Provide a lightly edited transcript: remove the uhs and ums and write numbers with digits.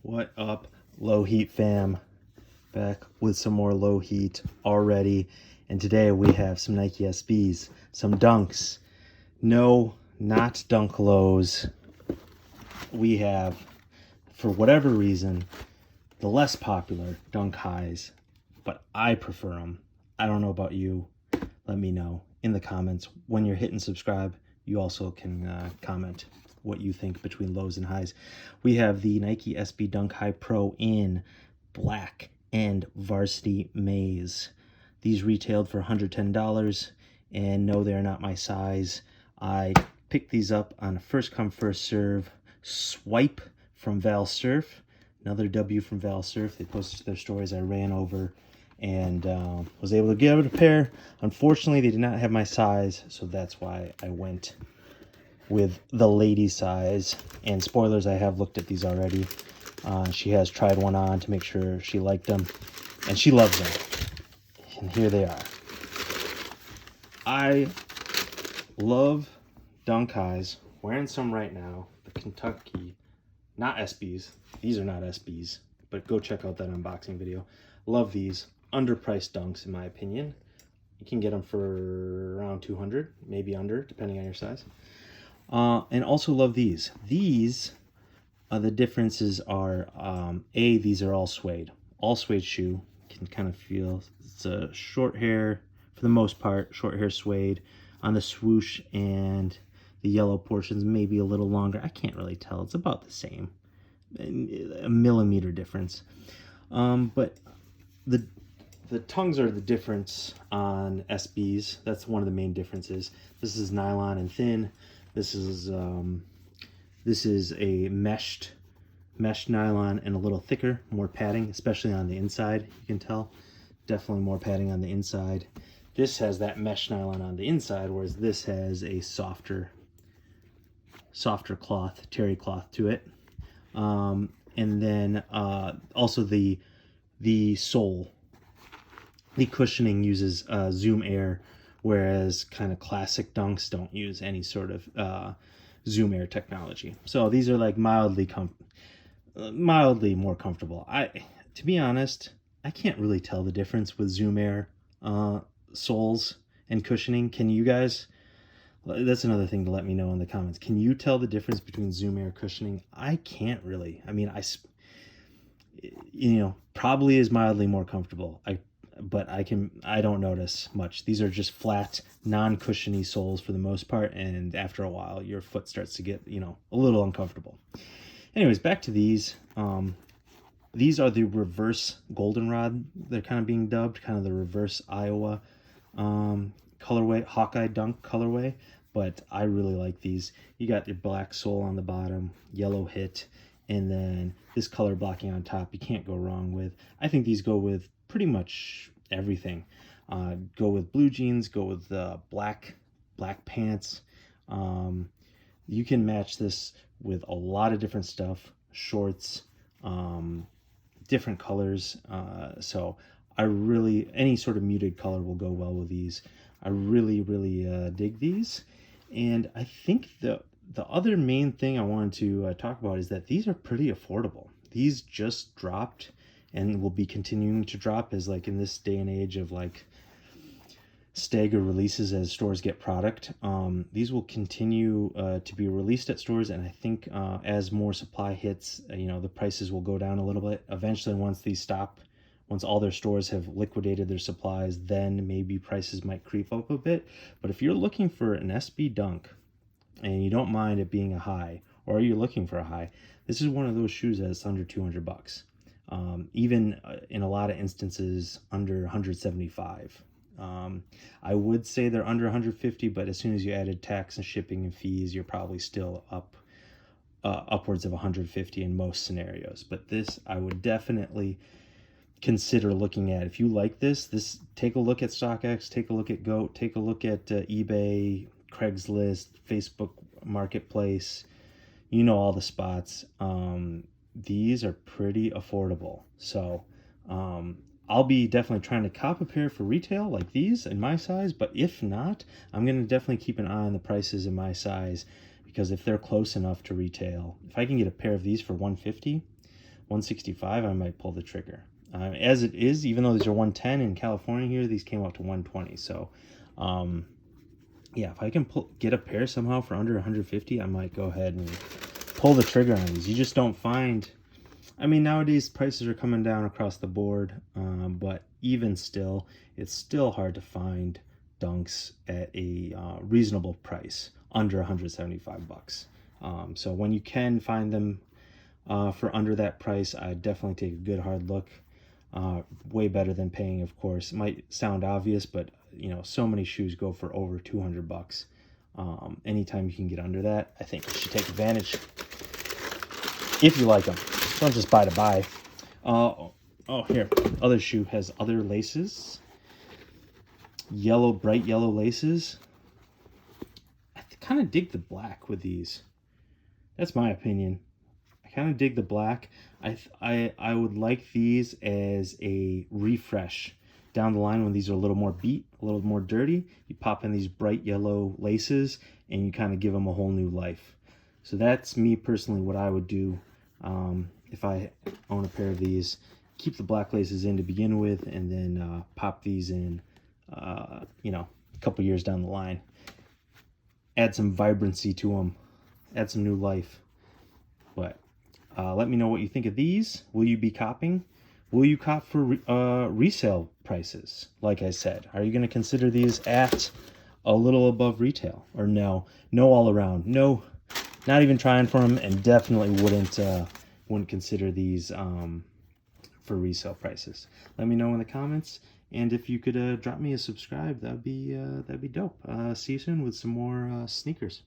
What up, Lowheat fam? Back with some more Lowheat already. And today we have some Nike SBs, some Dunks. No, not Dunk Lows. We have, for whatever reason, the less popular Dunk Highs, but I prefer them. I don't know about you. Let me know in the comments. When you're hitting subscribe, you also can comment what you think between lows and highs. We have the Nike SB Dunk High Pro in black and varsity maize. These retailed for $110, and no, they're not my size. I picked these up on a first come first serve swipe from Val Surf. Another W from Val Surf. They posted their stories. I ran over and was able to get a pair. Unfortunately, they did not have my size, so that's why I went with the lady size. And spoilers, I have looked at these already. She has tried one on to make sure she liked them, and she loves them. And here they are. I love Dunk Highs. Wearing some right now. The Kentucky, not SBs. These are not SBs, but go check out that unboxing video. Love these. Underpriced Dunks, in my opinion. You can get them for around $200, maybe under, depending on your size. And also love these. These, the differences are, these are all suede shoe. Can kind of feel it's a short hair, for the most part, short hair suede on the swoosh, and the yellow portions maybe a little longer. I can't really tell. It's about the same, a millimeter difference. But the tongues are the difference on SBs. That's one of the main differences. This is nylon and thin. This is a meshed nylon and a little thicker, more padding, especially on the inside. You can tell, definitely more padding on the inside. This has that mesh nylon on the inside, whereas this has a softer cloth, terry cloth to it. And then also the sole, the cushioning uses Zoom Air, whereas kind of classic Dunks don't use any sort of Zoom Air technology. So these are like mildly more comfortable. To be honest, I can't really tell the difference with Zoom Air soles and cushioning. Can you guys? That's another thing to let me know in the comments. Can you tell the difference between Zoom Air cushioning? I can't really. I mean, probably is mildly more comfortable. But I don't notice much. These are just flat, non-cushiony soles for the most part, and after a while, your foot starts to get, a little uncomfortable. Anyways, back to these. These are the reverse Goldenrod. They're kind of being dubbed, kind of the reverse Iowa colorway, Hawkeye Dunk colorway, but I really like these. You got your black sole on the bottom, yellow hit, and then this color blocking on top. You can't go wrong with. I think these go with pretty much everything. Go with blue jeans, go with black pants. You can match this with a lot of different stuff, shorts, different colors. So any sort of muted color will go well with these. I really dig these. And I think the other main thing I wanted to talk about is that these are pretty affordable. These just dropped and will be continuing to drop, as like in this day and age of like stagger releases as stores get product. These will continue to be released at stores, and I think as more supply hits, the prices will go down a little bit. Eventually, once all their stores have liquidated their supplies, then maybe prices might creep up a bit. But if you're looking for an SB Dunk and you don't mind it being a high, or you're looking for a high, this is one of those shoes that's under $200. Even in a lot of instances under 175. I would say they're under 150, but as soon as you added tax and shipping and fees, you're probably still upwards of 150 in most scenarios. But this, I would definitely consider looking at. If you like this, take a look at StockX, take a look at GOAT, take a look at eBay, Craigslist, Facebook Marketplace. All the spots. These are pretty affordable. So I'll be definitely trying to cop a pair for retail like these in my size, but if not, I'm going to definitely keep an eye on the prices in my size, because if they're close enough to retail, if I can get a pair of these for $150, 165, I might pull the trigger. As it is, even though these are 110 in California here, these came out to 120. So, yeah, if I can get a pair somehow for under 150, I might go ahead and pull the trigger on these. You just don't find. I mean, nowadays prices are coming down across the board, but even still, it's still hard to find dunks at a reasonable price under 175 bucks. So when you can find them for under that price, I definitely take a good hard look. Way better than paying, of course. It might sound obvious, but you know, so many shoes go for over 200 bucks. Anytime you can get under that, I think you should take advantage if you like them. Don't just buy to buy. Oh, here, other shoe has other laces. Yellow, bright yellow laces. I kind of dig the black with these. That's my opinion. I kind of dig the black. I would like these as a refresh down the line when these are a little more beat, a little more dirty. You pop in these bright yellow laces and you kind of give them a whole new life. So that's me personally what I would do if I own a pair of these. Keep the black laces in to begin with, and then pop these in, you know, a couple years down the line. Add some vibrancy to them. Add some new life. But let me know what you think of these. Will you be copping? Will you cop for resale prices? Like I said, are you going to consider these at a little above retail? Or no all around? No, not even trying for them, and definitely wouldn't consider these for resale prices. Let me know in the comments, and if you could drop me a subscribe, that'd be dope. See you soon with some more sneakers.